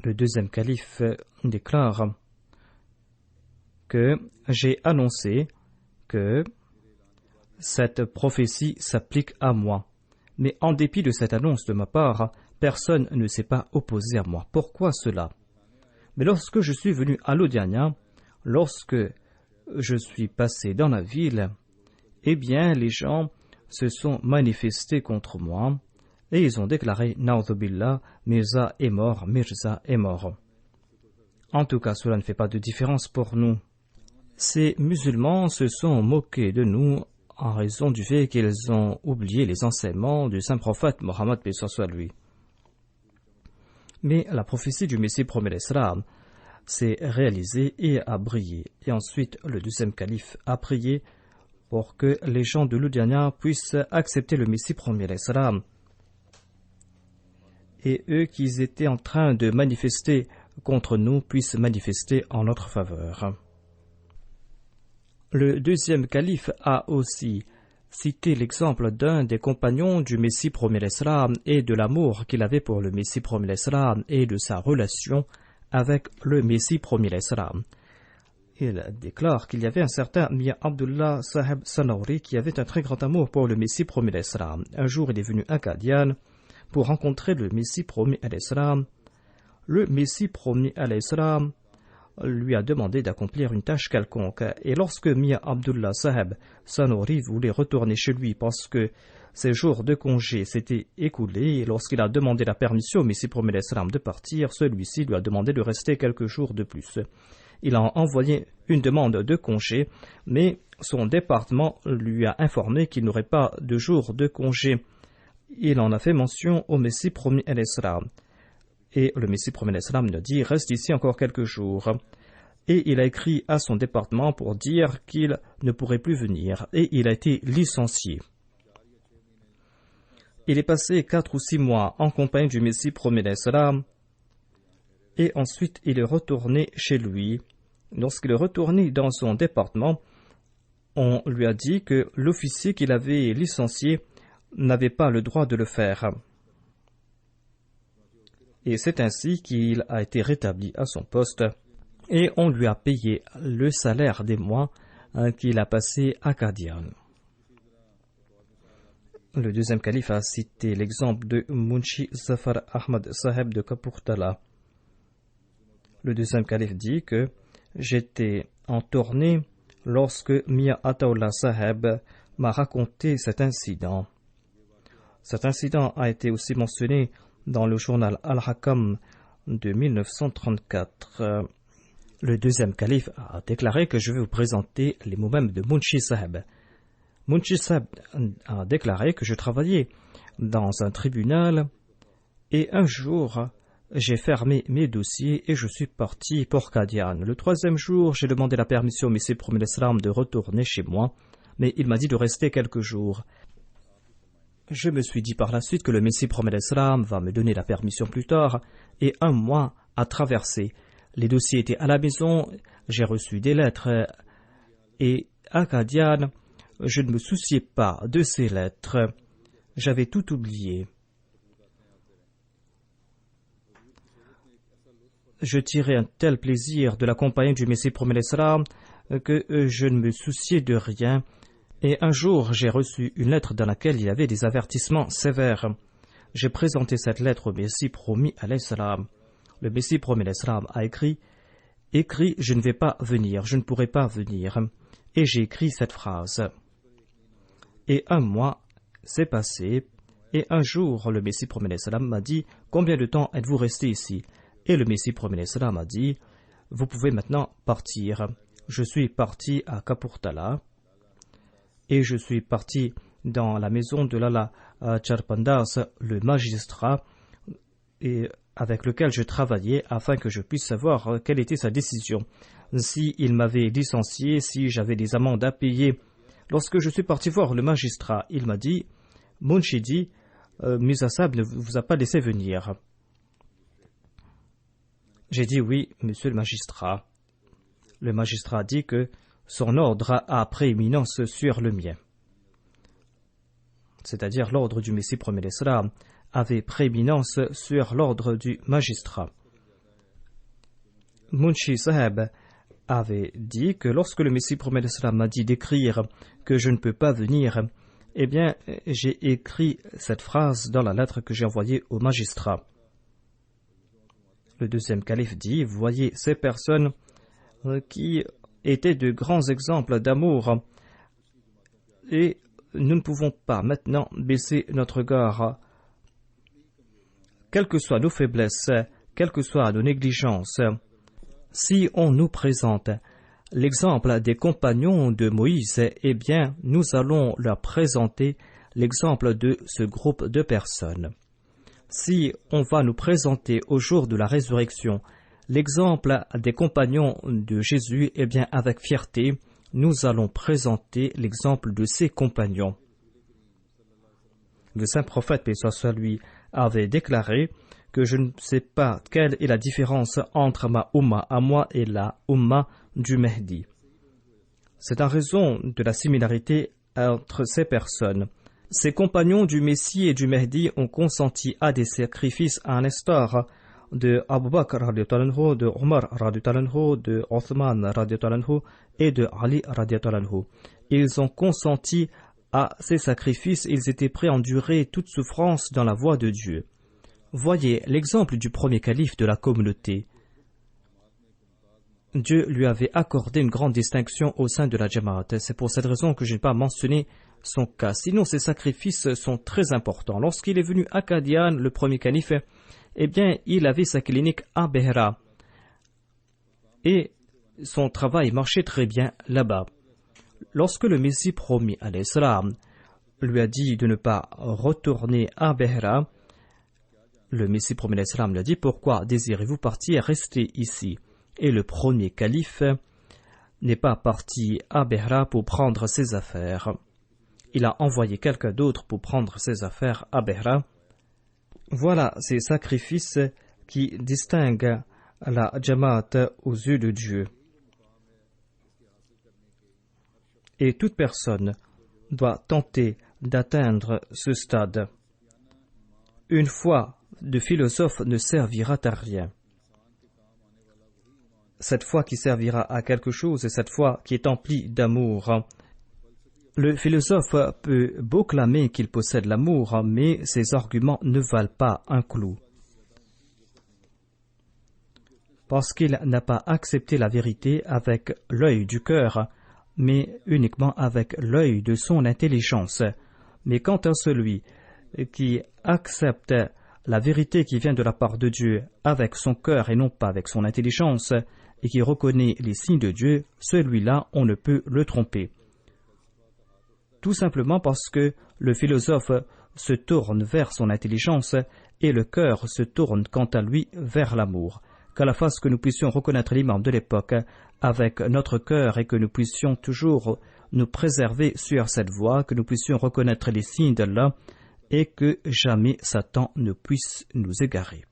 Le deuxième calife déclare que j'ai annoncé que cette prophétie s'applique à moi. Mais en dépit de cette annonce de ma part, personne ne s'est pas opposé à moi. Pourquoi cela? Mais lorsque je suis venu à Ludhiana, lorsque je suis passé dans la ville, eh bien, les gens se sont manifestés contre moi et ils ont déclaré « Na'udhu-billah, Mirza est mort, Mirza est mort ». En tout cas, cela ne fait pas de différence pour nous. Ces musulmans se sont moqués de nous en raison du fait qu'ils ont oublié les enseignements du saint prophète Mohammed paix soit lui. Mais la prophétie du Messie promet l'Islam s'est réalisée et a brillé. Et ensuite, le deuxième calife a prié pour que les gens de Ludhiana puissent accepter le Messie promet l'Islam. Et eux qui étaient en train de manifester contre nous puissent manifester en notre faveur. Le deuxième calife a aussi cité l'exemple d'un des compagnons du Messie promet l'Islam et de l'amour qu'il avait pour le Messie promet l'Islam et de sa relation avec le Messie promet l'Islam. Il déclare qu'il y avait un certain Mia Abdullah Saheb Sanauri qui avait un très grand amour pour le Messie promet l'Islam. Un jour, il est venu à Qadian pour rencontrer le Messie promet l'Islam. Le Messie promet l'Islam lui a demandé d'accomplir une tâche quelconque. Et lorsque Mia Abdullah Saheb Sanauri voulait retourner chez lui parce que ses jours de congé s'étaient écoulés, et lorsqu'il a demandé la permission au Messie promet l'Islam de partir, celui-ci lui a demandé de rester quelques jours de plus. Il a envoyé une demande de congé, mais son département lui a informé qu'il n'aurait pas de jour de congé. Il en a fait mention au Messie promis à l'Islam. Et le Messie promis à l'Islam lui a dit « Reste ici encore quelques jours ». Et il a écrit à son département pour dire qu'il ne pourrait plus venir. Et il a été licencié. Il est passé 4 ou 6 mois en compagnie du Messie promis à l'Islam. Et ensuite il est retourné chez lui. Lorsqu'il est retourné dans son département, on lui a dit que l'officier qu'il avait licencié n'avait pas le droit de le faire. Et c'est ainsi qu'il a été rétabli à son poste et on lui a payé le salaire des mois qu'il a passé à Qadian. Le deuxième calife a cité l'exemple de Munshi Zafar Ahmad Saheb de Kapurthala. Le deuxième calife dit que j'étais en tournée lorsque Mia Ataullah Saheb m'a raconté cet incident. Cet incident a été aussi mentionné dans le journal Al-Hakam de 1934. Le deuxième calife a déclaré que je vais vous présenter les mots mêmes de Munshi Saheb. Munshi Saheb a déclaré que je travaillais dans un tribunal et un jour j'ai fermé mes dossiers et je suis parti pour Qadian. Le troisième jour, j'ai demandé la permission au Messie promis l'Islam de retourner chez moi, mais il m'a dit de rester quelques jours. Je me suis dit par la suite que le Messie promis l'Islam va me donner la permission plus tard, et un mois a traversé. Les dossiers étaient à la maison, j'ai reçu des lettres, et à Qadian, je ne me souciais pas de ces lettres. J'avais tout oublié. Je tirais un tel plaisir de la compagnie du Messie promis l'Islam que je ne me souciais de rien. Et un jour, j'ai reçu une lettre dans laquelle il y avait des avertissements sévères. J'ai présenté cette lettre au Messie promis à l'Islam. Le Messie promis à l'Islam a écrit « je ne vais pas venir, je ne pourrai pas venir ». Et j'ai écrit cette phrase. Et un mois s'est passé, et un jour, le Messie promis à l'Islam m'a dit « Combien de temps êtes-vous resté ici ?» Et le Messie promis à l'Islam a dit « Vous pouvez maintenant partir ». Je suis parti à Kapurthala et je suis parti dans la maison de Lala Charpandas, le magistrat, et avec lequel je travaillais afin que je puisse savoir quelle était sa décision. Si il m'avait licencié, si j'avais des amendes à payer. Lorsque je suis parti voir le magistrat, il m'a dit « Munshidi, Mirza Saheb ne vous a pas laissé venir ». J'ai dit oui, monsieur le magistrat. Le magistrat a dit que son ordre a prééminence sur le mien. C'est-à-dire l'ordre du Messie promis l'Islam avait prééminence sur l'ordre du magistrat. Munshi Saheb avait dit que lorsque le Messie promis l'Islam m'a dit d'écrire que je ne peux pas venir, eh bien j'ai écrit cette phrase dans la lettre que j'ai envoyée au magistrat. Le deuxième calife dit « Voyez ces personnes qui étaient de grands exemples d'amour et nous ne pouvons pas maintenant baisser notre regard. Quelles que soient nos faiblesses, quelles que soient nos négligences, si on nous présente l'exemple des compagnons de Moïse, eh bien nous allons leur présenter l'exemple de ce groupe de personnes. Si on va nous présenter au jour de la résurrection l'exemple des compagnons de Jésus, eh bien avec fierté, nous allons présenter l'exemple de ses compagnons. Le saint prophète, paix soit sur lui, avait déclaré que je ne sais pas quelle est la différence entre ma Ummah à moi et la Ummah du Mehdi. C'est en raison de la similarité entre ces personnes. Ces compagnons du Messie et du Mehdi ont consenti à des sacrifices à l'instar de Abu Bakr, de Omar, de Othman et de Ali. Ils ont consenti à ces sacrifices, ils étaient prêts à endurer toute souffrance dans la voie de Dieu. Voyez l'exemple du premier calife de la communauté. Dieu lui avait accordé une grande distinction au sein de la Jamaat. C'est pour cette raison que je n'ai pas mentionné son cas. Sinon, ces sacrifices sont très importants. Lorsqu'il est venu à Qadian, le premier calife, eh bien, il avait sa clinique à Behra. Et son travail marchait très bien là-bas. Lorsque le Messie promis à l'Islam lui a dit de ne pas retourner à Behra, le Messie promis à l'Islam lui a dit: pourquoi désirez-vous partir? Restez ici. Et le premier calife n'est pas parti à Behra pour prendre ses affaires. Il a envoyé quelqu'un d'autre pour prendre ses affaires à Behra. Voilà ces sacrifices qui distinguent la Jamaat aux yeux de Dieu. Et toute personne doit tenter d'atteindre ce stade. Une foi de philosophe ne servira à rien. Cette foi qui servira à quelque chose est cette foi qui est emplie d'amour. Le philosophe peut beau clamer qu'il possède l'amour, mais ses arguments ne valent pas un clou. Parce qu'il n'a pas accepté la vérité avec l'œil du cœur, mais uniquement avec l'œil de son intelligence. Mais quant à celui qui accepte la vérité qui vient de la part de Dieu avec son cœur et non pas avec son intelligence, et qui reconnaît les signes de Dieu, celui-là, on ne peut le tromper. Tout simplement parce que le philosophe se tourne vers son intelligence et le cœur se tourne quant à lui vers l'amour. Qu'à la face que nous puissions reconnaître l'imam de l'époque avec notre cœur et que nous puissions toujours nous préserver sur cette voie, que nous puissions reconnaître les signes d'Allah et que jamais Satan ne puisse nous égarer.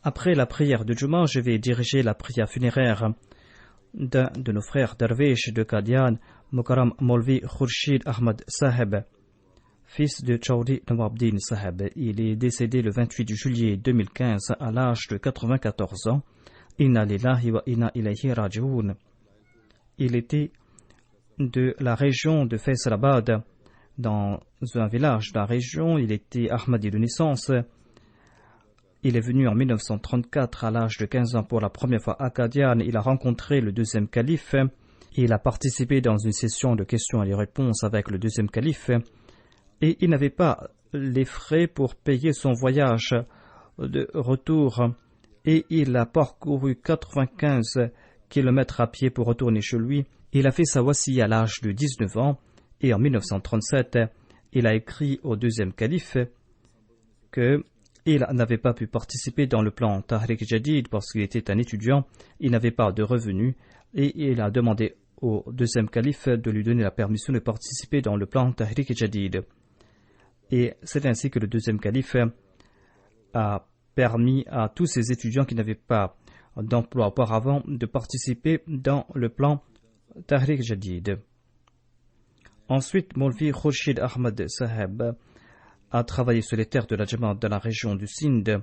Après la prière de Juma, je vais diriger la prière funéraire d'un de nos frères Darwish de Qadian, Mukarram Maulvi Khurshid Ahmad Saheb, fils de Chaudhry Nawabdin Saheb. Il est décédé le 28 juillet 2015 à l'âge de 94 ans. Inna lillahi wa inna ilayhi raji'un. Il était de la région de Faisalabad, dans un village de la région. Il était Ahmadi de naissance. Il est venu en 1934 à l'âge de 15 ans pour la première fois à Qadian. Il a rencontré le deuxième calife. Il a participé dans une session de questions et de réponses avec le deuxième calife. Et il n'avait pas les frais pour payer son voyage de retour. Et il a parcouru 95 kilomètres à pied pour retourner chez lui. Il a fait sa wassi à l'âge de 19 ans. Et en 1937, il a écrit au deuxième calife que il n'avait pas pu participer dans le plan Tahrik Jadid parce qu'il était un étudiant, il n'avait pas de revenus et il a demandé au deuxième calife de lui donner la permission de participer dans le plan Tahrik Jadid. Et c'est ainsi que le deuxième calife a permis à tous ces étudiants qui n'avaient pas d'emploi auparavant de participer dans le plan Tahrik Jadid. Ensuite, Maulvi Khurshid Ahmad Saheb a travaillé sur les terres de la Jamaat dans la région du Sindh.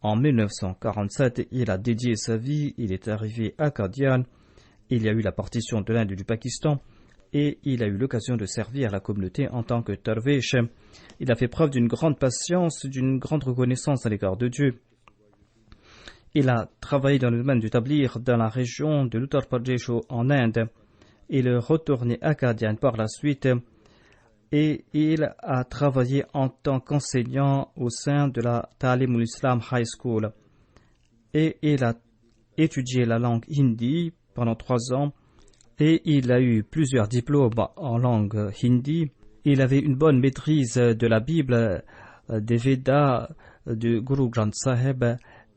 En 1947, il a dédié sa vie, il est arrivé à Qadian, il y a eu la partition de l'Inde et du Pakistan, et il a eu l'occasion de servir la communauté en tant que Darwish. Il a fait preuve d'une grande patience, d'une grande reconnaissance à l'égard de Dieu. Il a travaillé dans le domaine du tablir dans la région de l'Uttar Pradesh en Inde. Il est retourné à Qadian par la suite et il a travaillé en tant qu'enseignant au sein de la Ta'lim al-Islam High School. Et il a étudié la langue hindi pendant 3 ans et il a eu plusieurs diplômes en langue hindi. Il avait une bonne maîtrise de la Bible, des Védas, de Guru Granth Sahib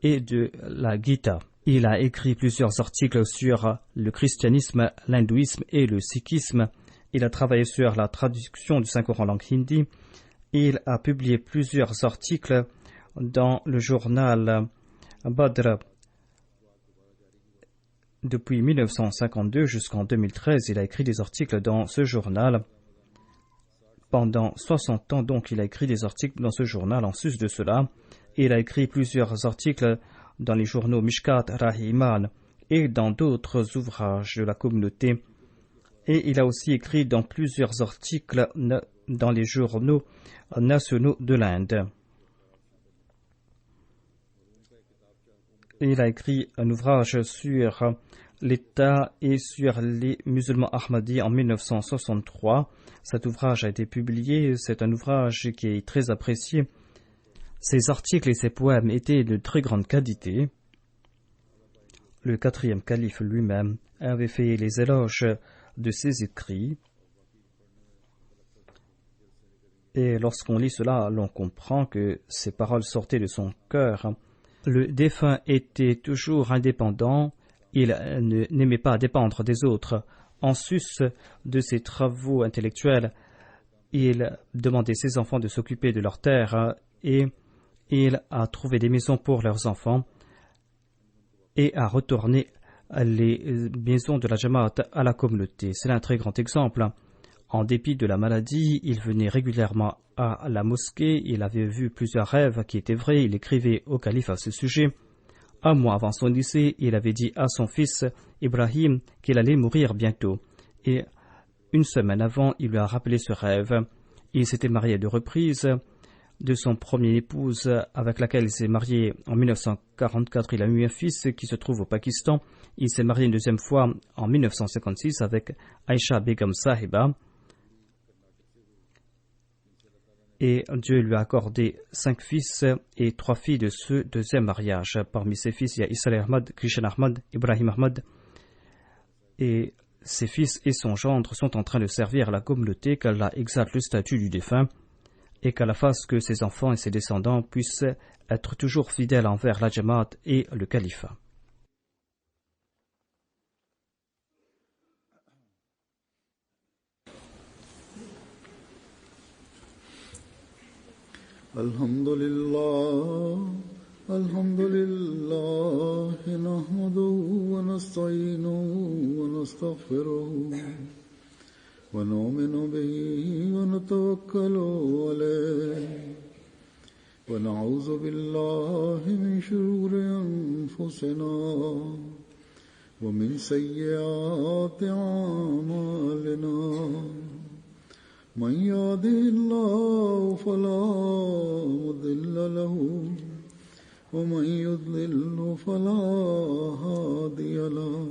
et de la Gita. Il a écrit plusieurs articles sur le christianisme, l'hindouisme et le sikhisme. Il a travaillé sur la traduction du Saint-Coran en langue hindi. Il a publié plusieurs articles dans le journal Badr. Depuis 1952 jusqu'en 2013, il a écrit des articles dans ce journal. Pendant 60 ans, donc, il a écrit des articles dans ce journal. En sus de cela, il a écrit plusieurs articles dans les journaux Mishkat, Rahiman et dans d'autres ouvrages de la communauté. Et il a aussi écrit dans plusieurs articles dans les journaux nationaux de l'Inde. Il a écrit un ouvrage sur l'État et sur les musulmans ahmadis en 1963. Cet ouvrage a été publié, c'est un ouvrage qui est très apprécié. Ses articles et ses poèmes étaient de très grande qualité. le 4e calife lui-même avait fait les éloges de ses écrits. Et lorsqu'on lit cela, l'on comprend que ces paroles sortaient de son cœur. Le défunt était toujours indépendant, il n'aimait pas dépendre des autres. En sus de ses travaux intellectuels, il demandait ses enfants de s'occuper de leurs terres et il a trouvé des maisons pour leurs enfants et a retourné les maisons de la Jamaat à la communauté. C'est un très grand exemple. En dépit de la maladie, il venait régulièrement à la mosquée. Il avait vu plusieurs rêves qui étaient vrais. Il écrivait au calife à ce sujet. Un mois avant son décès, il avait dit à son fils Ibrahim qu'il allait mourir bientôt. Et une semaine avant, il lui a rappelé ce rêve. Il s'était marié à 2 reprises. De son premier épouse, avec laquelle il s'est marié en 1944, il a eu un fils qui se trouve au Pakistan. Il s'est marié une 2e fois en 1956 avec Aisha Begum Sahiba. Et Dieu lui a accordé 5 fils et 3 filles de ce 2e mariage. Parmi ses fils, il y a Issa Ahmad, Krishan Ahmad, Ibrahim Ahmad. Et ses fils et son gendre sont en train de servir la communauté, qu'Allah exalte le statut du défunt et qu'Allah fasse que ses enfants et ses descendants puissent être toujours fidèles envers la Jamaat et le califat. Alhamdulillah, nahmaduhu wa nasta'inuhu wa nastaghfiruhu. ونؤمن به ونتوكل عليه ونعوذ بالله من شرور أنفسنا ومن سيئات أعمالنا من يهده الله فلا مضل له ومن يضلل فلا هادي له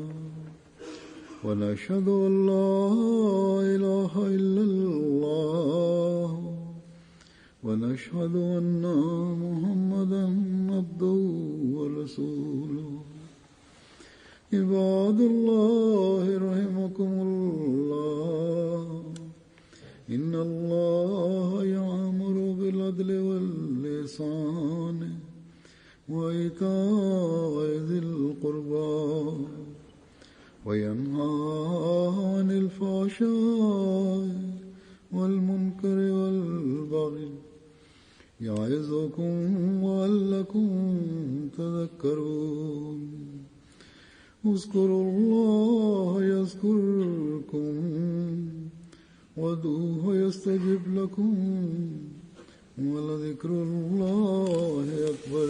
ونشهد أن لا إله إلا الله ونشهد أن محمدا عبده ورسوله عباد الله رحمكم الله إن الله يأمر بالعدل والإحسان وإيتاء ذي القربى وينهى عن الفحشاء والمنكر والبغي يعظكم لعلكم تذكرون اذكروا الله يذكركم وادعوه يستجب لكم ولذكر الله أكبر